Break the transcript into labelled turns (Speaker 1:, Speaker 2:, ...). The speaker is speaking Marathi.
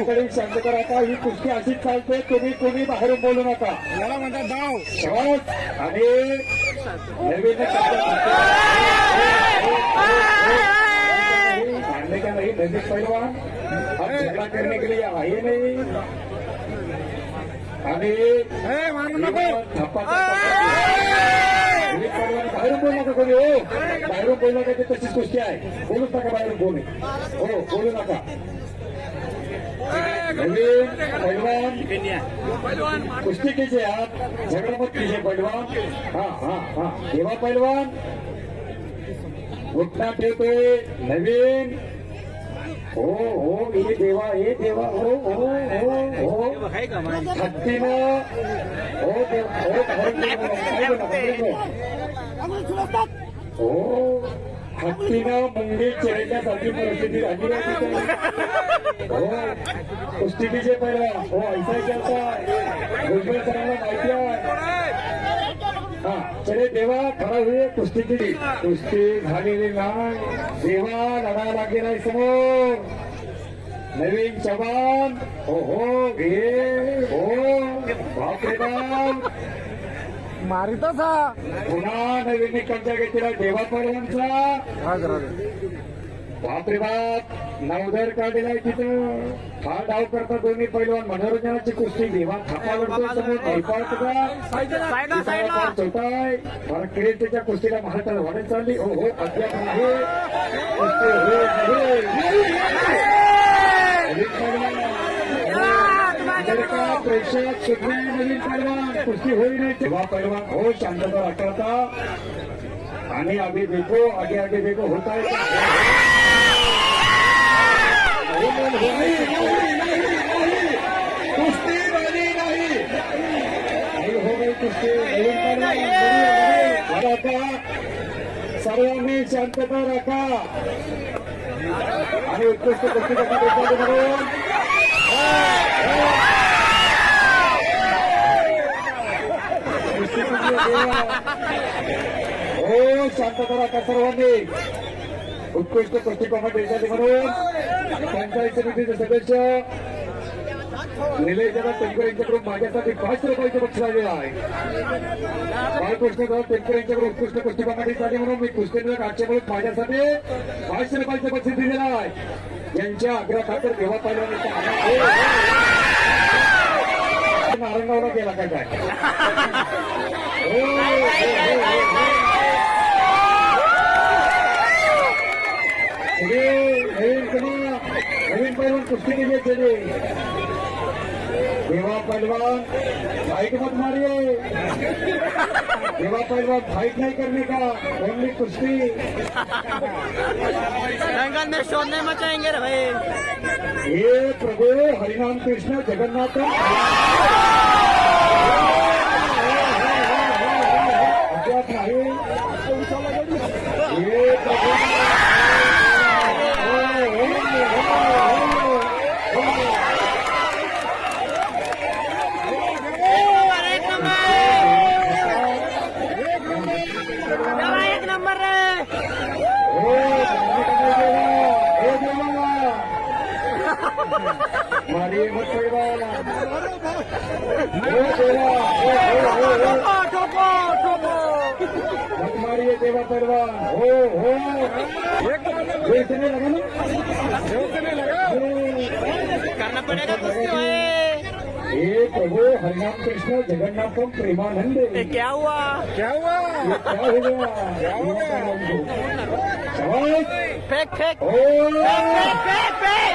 Speaker 1: मंडळी शांत करा. आता ही कुस्ती अशीच चालते. तुम्ही कोणी बाहेरून बोलू नका.
Speaker 2: याला म्हणतात डाव.
Speaker 1: शॉट आणि नवीन मानने का नहीं. नजीक पहलवान अब झगड़ा करने के लिए आए नहीं. आणि थप्पा बाहेरून बोलू नका कोणी. हो बाहेरून बोलू नका. ते तशीच गोष्टी आहे. बोलूच नका बाहेरून कोणी. हो बोलू नका. नवीन पहलवान कुस्ती कीजिए आप. झगड़ा मत कीजिए पहलवान. हाँ हाँ हाँ देवा पहलवान उठना ठेवतोय. नवीन हो हो ये देवा हो हो हो हो हत्तीनं हो हो हत्तीनं मुंगी चिरण्यासाठी परिस्थिती आली आहे. हो कुस्तीचे पहिला हो ऐसा करता भुजबळ सरांना माहिती आहे. हाँ चले देवा खड़ा हुए. कुस्ती केली. कुस्ती झालेली नाही. देवा लढा लागेल आहे समोर. नवीन चव्हाण हो हो घे हो बापरे बाप
Speaker 2: मारितच हा.
Speaker 1: पुन्हा नवीन कब्जा घेतलेला देवा पहलवानचा. बापरे बाप नवधर काढलेला आहे तिथं. हा डाव करता दोन्ही पैलवान. मनोरंजनाची कुस्ती. देवा थापा लढतो समोर होताय. मला क्रिकेटच्या कुस्तीला महाराष्ट्राला वाढत चालली. हो हो अद्याप आहे प्रेक्षक सुटणे. नवीन पैलवान कुस्ती होई नाही. तेव्हा पैलवान हो शांतता राखता आणि आगे देखो आगे देखो होता है. कुस्ती झाली नाही. हो गई कुस्ती. सर्वांनी शांतता राखा आणि उत्कृष्ट कुस्ती म्हणून हो शांतता राखा सर्वांनी. उत्कृष्ट कुस्ती देशाचे म्हणून पंचायत समितीचे सदस्य निलेश दादा टेमकर यांच्याकडून माझ्यासाठी 500 रुपयाचे बक्षीस आलेलं आहे. बाळकृष्णराव टेमकर यांच्याकडून उत्कृष्ट कुस्ती साठी म्हणून मी कुस्तीनगर आजच्याकडून माझ्यासाठी 500 रुपयाचे बक्षीस दिलेलं आहे. यांच्या आग्रहाखातर देवा पाहिल्यानंतर नारंगावला गेला काय नवीन पैलवान कुस्ती के लिए चले. देवा पहलवान फाइट मत मारिए. देवा पहलवान फाइट नहीं करने का. ओनली कुश्ती.
Speaker 3: जंगल में शोर नहीं मचाएंगे रे भाई.
Speaker 1: ये प्रभु हरिनाम कृष्ण जगन्नाथ नहीं. ये प्रभु
Speaker 3: एक नंबर
Speaker 1: मारिए मत पहलवान. मत मारिए देवा पहलवान. हो हो
Speaker 3: करना पड़ेगा कुछ.
Speaker 1: ये प्रभु हरिनाम कृष्ण जगन्नाथम प्रेमानंद.
Speaker 3: क्या हुआ
Speaker 1: क्या हुआ क्या हो गया.
Speaker 3: फेंक फेंक
Speaker 1: ओ
Speaker 3: फेंक फेंक.